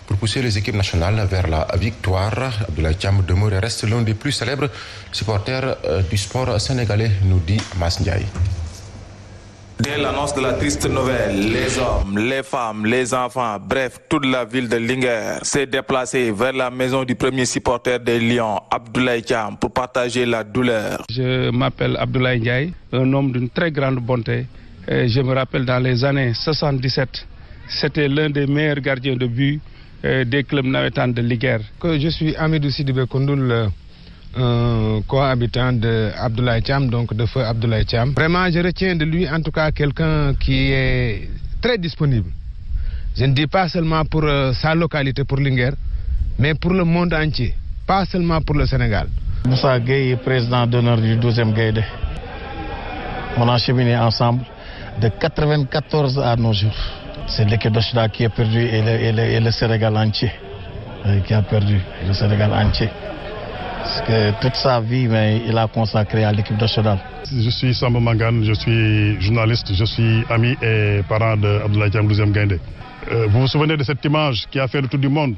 Pour pousser les équipes nationales vers la victoire. Abdoulaye Thiam demeure et reste l'un des plus célèbres supporters du sport sénégalais, nous dit Mas Ndiaye. Dès l'annonce de la triste nouvelle, les hommes, les femmes, les enfants, bref, toute la ville de Linguère s'est déplacée vers la maison du premier supporter des Lions, Abdoulaye Thiam, pour partager la douleur. Je m'appelle Abdoulaye Ndiaye, un homme d'une très grande bonté. Je me rappelle dans les années 77, c'était l'un des meilleurs gardiens de but des clubs navétanes de Linguère. Je suis Amidou Sidibé Koundoul, cohabitant de Abdoulaye Thiam, donc de feu Abdoulaye Thiam. Vraiment, je retiens de lui en tout cas quelqu'un qui est très disponible. Je ne dis pas seulement pour sa localité, pour Linguère, mais pour le monde entier, pas seulement pour le Sénégal. Moussa Gueye, président d'honneur du 12e Gaïdé. On a cheminé ensemble de 1994 à nos jours. C'est l'équipe d'Ochida qui a perdu et le Sénégal entier. Qui a perdu le Sénégal entier. Parce que toute sa vie, il a consacré à l'équipe nationale. Je suis Samba Mangane, je suis journaliste, je suis ami et parent d'Abdoulaye Thiam 12e Gaïndé. Vous vous souvenez de cette image qui a fait le tour du monde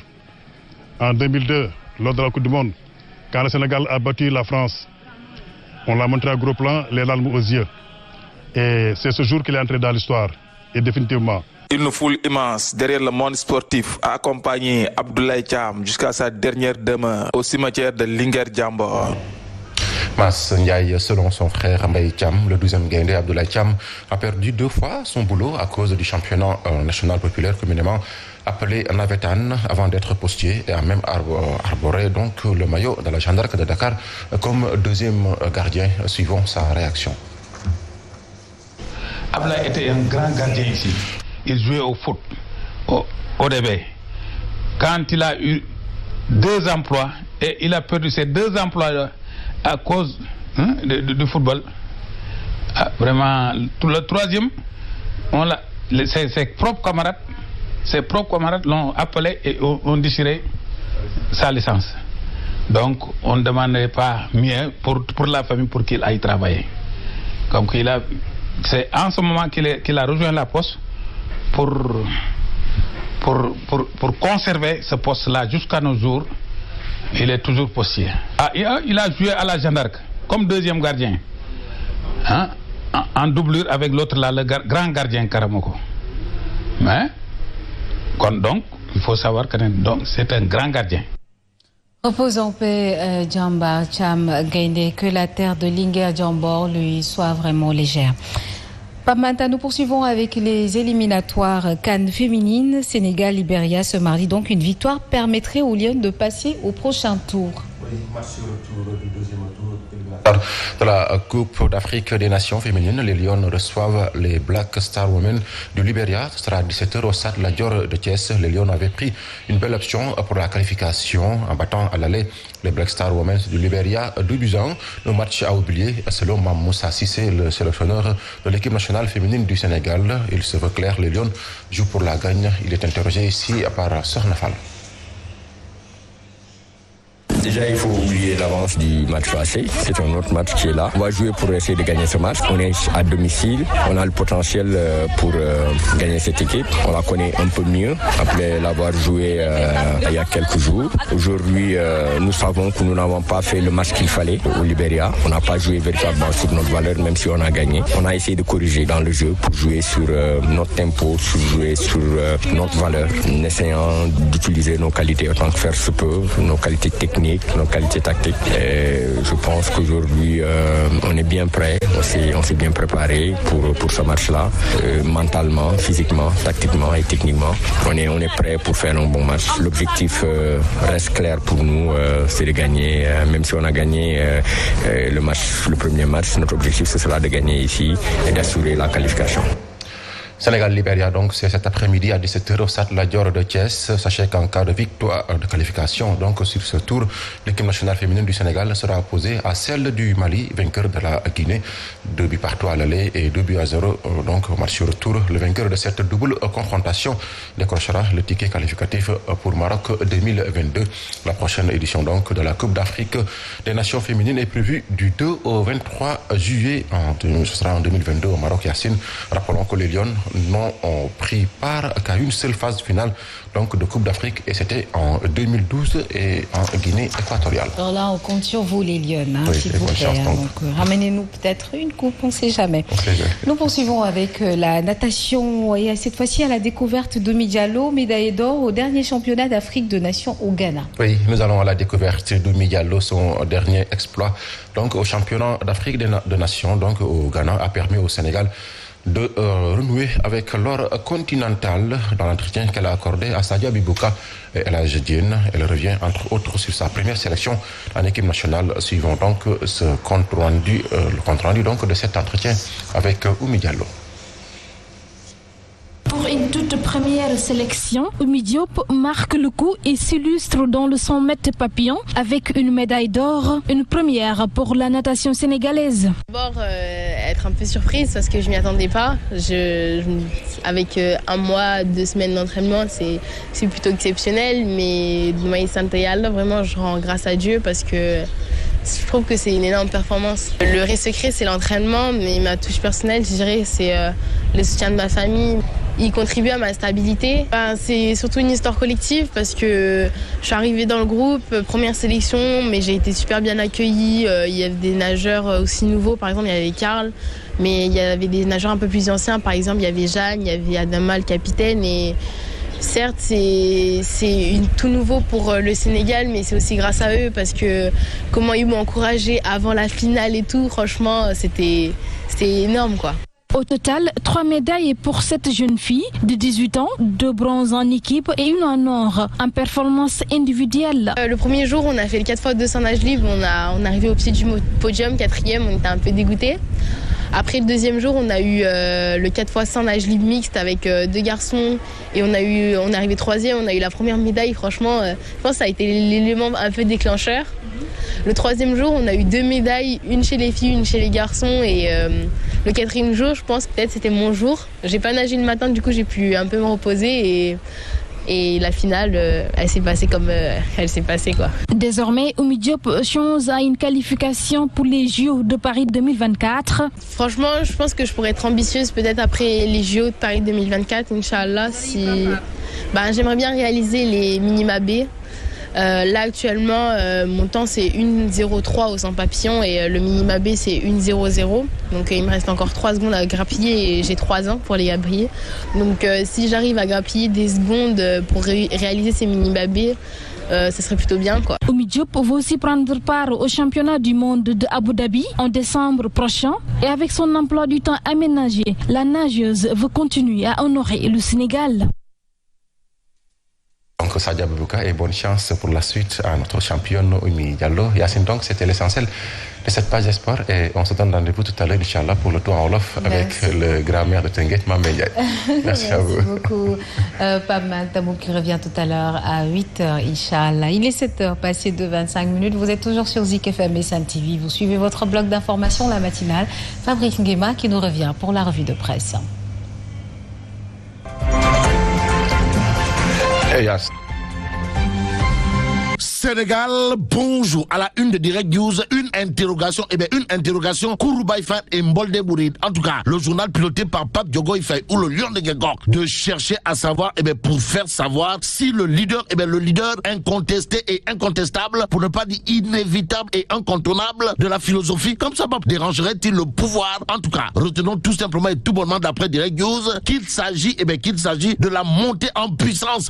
en 2002, lors de la Coupe du Monde, quand le Sénégal a battu la France. On l'a montré à gros plan, les larmes aux yeux. Et c'est ce jour qu'il est entré dans l'histoire, et définitivement. Une foule immense derrière le monde sportif a accompagné Abdoulaye Thiam jusqu'à sa dernière demeure au cimetière de Linguère Djambor. Mas Ndiaye, selon son frère Mbaye Thiam, le 12e Gaïndé Abdoulaye Thiam a perdu 2 fois son boulot à cause du championnat national populaire communément appelé Navétane avant d'être postier et a même arboré donc le maillot de la Jeanne d'Arc de Dakar comme 2e gardien, suivant sa réaction. Abdoulaye était un grand gardien ici. Il jouait au foot, au début. Quand il a eu 2 emplois, et il a perdu ces 2 emplois à cause du football, vraiment, le 3e, ses propres camarades l'ont appelé et ont déchiré sa licence. Donc, on ne demandait pas mieux pour la famille pour qu'il aille travailler. Donc, c'est en ce moment qu'il a rejoint la poste pour conserver ce poste-là jusqu'à nos jours. Il est toujours postier. Il a joué à la Jeanne d'Arc comme 2e gardien, en doublure avec l'autre là, le grand gardien Karamoko. Mais donc il faut savoir que c'est un grand gardien. Repose en paix, Djamba Thiam Gaïndé, que la terre de Linguère Djambor lui soit vraiment légère. Pamanta, nous poursuivons avec les éliminatoires CAN féminines, Sénégal-Libéria ce mardi. Donc une victoire permettrait aux Lions de passer au prochain tour. Oui, match retour du 2e tour de la Coupe d'Afrique des Nations féminines. Les Lions reçoivent les Black Star Women du Libéria. Ce sera à 17h au stade La Dior de Thiès. Les Lions avaient pris une belle option pour la qualification en battant à l'aller les Black Star Women du Libéria 2-1. Le match à oublier, selon Mamoussa Sissé, le sélectionneur de l'équipe nationale féminine du Sénégal. Il se veut clair, les Lions jouent pour la gagne. Il est interrogé ici par Sornafal. Déjà, il faut oublier l'avance du match passé. C'est un autre match qui est là. On va jouer pour essayer de gagner ce match. On est à domicile. On a le potentiel pour gagner cette équipe. On la connaît un peu mieux après l'avoir joué il y a quelques jours. Aujourd'hui, nous savons que nous n'avons pas fait le match qu'il fallait au Libéria. On n'a pas joué véritablement sur notre valeur, même si on a gagné. On a essayé de corriger dans le jeu pour jouer sur notre tempo, jouer sur notre valeur, en essayant d'utiliser nos qualités autant que faire se peut, nos qualités techniques, nos qualités tactiques. Et je pense qu'aujourd'hui, on est bien prêt, on s'est bien préparé pour ce match-là, mentalement, physiquement, tactiquement et techniquement. On est prêt pour faire un bon match. L'objectif reste clair pour nous, c'est de gagner. Même si on a gagné le premier match, notre objectif ce sera de gagner ici et d'assurer la qualification. Sénégal-Libéria, donc, c'est cet après-midi à 17h au stade La Dior de Thiès. Sachez qu'en cas de victoire de qualification, donc, sur ce tour, l'équipe nationale féminine du Sénégal sera opposée à celle du Mali, vainqueur de la Guinée. 2-3 à l'aller et 2-0, donc, au match retour. Le vainqueur de cette double confrontation décrochera le ticket qualificatif pour Maroc 2022. La prochaine édition, donc, de la Coupe d'Afrique des Nations féminines est prévue du 2 au 23 juillet. Ce sera en 2022 au Maroc. Yacine, rappelons que les Lions n'ont pris part qu'à une seule phase finale donc, de Coupe d'Afrique et c'était en 2012 et en Guinée équatoriale. Alors là, on compte sur vous les Lyonnes, oui, s'il vous plaît. Donc, ramenez-nous peut-être une coupe, on ne sait jamais. Nous poursuivons avec la natation et cette fois-ci à la découverte d'Oumi Diallo, médaille d'or au dernier championnat d'Afrique de Nations au Ghana. Oui, nous allons à la découverte d'Oumi Diallo, son dernier exploit donc, au championnat d'Afrique de Nations donc, au Ghana a permis au Sénégal de renouer avec l'or continental dans l'entretien qu'elle a accordé à Sadia Bibouka et Elhadji Diène. Elle revient entre autres sur sa première sélection en équipe nationale. Suivons donc ce compte rendu, le compte rendu donc de cet entretien avec Oumi Diallo. Pour une toute première sélection, Oumi Diop marque le coup et s'illustre dans le 100 mètres papillon avec une médaille d'or, une première pour la natation sénégalaise. D'abord, être un peu surprise parce que je m'y attendais pas. Avec un mois, 2 semaines d'entraînement, c'est plutôt exceptionnel, mais vraiment je rends grâce à Dieu parce que je trouve que c'est une énorme performance. Le vrai secret, c'est l'entraînement, mais ma touche personnelle, je dirais, c'est le soutien de ma famille. Il contribue à ma stabilité. C'est surtout une histoire collective parce que je suis arrivée dans le groupe, première sélection, mais j'ai été super bien accueillie. Il y avait des nageurs aussi nouveaux, par exemple, il y avait Karl, mais il y avait des nageurs un peu plus anciens, par exemple, il y avait Jeanne, il y avait Adama, le capitaine, et certes, c'est tout nouveau pour le Sénégal, mais c'est aussi grâce à eux parce que comment ils m'ont encouragé avant la finale et tout, franchement, c'était énorme, quoi. Au total, 3 médailles pour cette jeune fille de 18 ans, 2 bronzes en équipe et une en or en performance individuelle. Le premier jour, on a fait le 4x200 nage libre, on est arrivé au pied du podium, 4e, on était un peu dégoûtés. Après le deuxième jour, on a eu le 4x100 nage libre mixte avec 2 garçons et on est arrivé 3e, on a eu la première médaille. Franchement, je pense que ça a été l'élément un peu déclencheur. Le 3e jour, on a eu 2 médailles, une chez les filles, une chez les garçons et le 4e jour, je pense peut-être c'était mon jour. J'ai pas nagé le matin, du coup j'ai pu un peu me reposer et la finale, elle s'est passée comme elle s'est passée, quoi. Désormais, Oumi Diop change à une qualification pour les JO de Paris 2024. Franchement, je pense que je pourrais être ambitieuse peut-être après les JO de Paris 2024, Inch'Allah. J'aimerais bien réaliser les minima B. Là actuellement, mon temps c'est 1,03 au 100 papillon et le minima B c'est 1,00. Donc il me reste encore 3 secondes à grappiller et j'ai 3 ans pour les grappiller. Donc si j'arrive à grappiller des secondes pour réaliser ces minima B, ça serait plutôt bien, quoi. Oumi Diop va aussi prendre part au championnat du monde de Abu Dhabi en décembre prochain et avec son emploi du temps aménagé, la nageuse veut continuer à honorer le Sénégal. Donc Sadia Bibouka et bonne chance pour la suite à notre championne Oumi Diallo. Yacine, donc c'était l'essentiel de cette page sport et on se donne rendez-vous tout à l'heure, Inch'Allah, pour le tour en Wolof avec le grand-mère de Tenguet, Mamé Ndiaye. Merci à vous. Merci beaucoup. Pape Mahatamou qui revient tout à l'heure à 8h, Inch'Allah. Il est 7h, passé de 25 minutes. Vous êtes toujours sur Zik FM et Sen TV. Vous suivez votre bloc d'information, la matinale. Fabrice Nguema qui nous revient pour la revue de presse. Sénégal, bonjour. À la une de Direct News, une interrogation Kouroubaï Faye et Mbolde Bourid. En tout cas, le journal piloté par Pape Diogo Faye ou le Lion de Guégok, de chercher à savoir, pour faire savoir si le leader incontesté et incontestable, pour ne pas dire inévitable et incontournable de la philosophie, comme ça dérangerait-il le pouvoir? En tout cas, retenons tout simplement et tout bonnement d'après Direct News qu'il s'agit de la montée en puissance,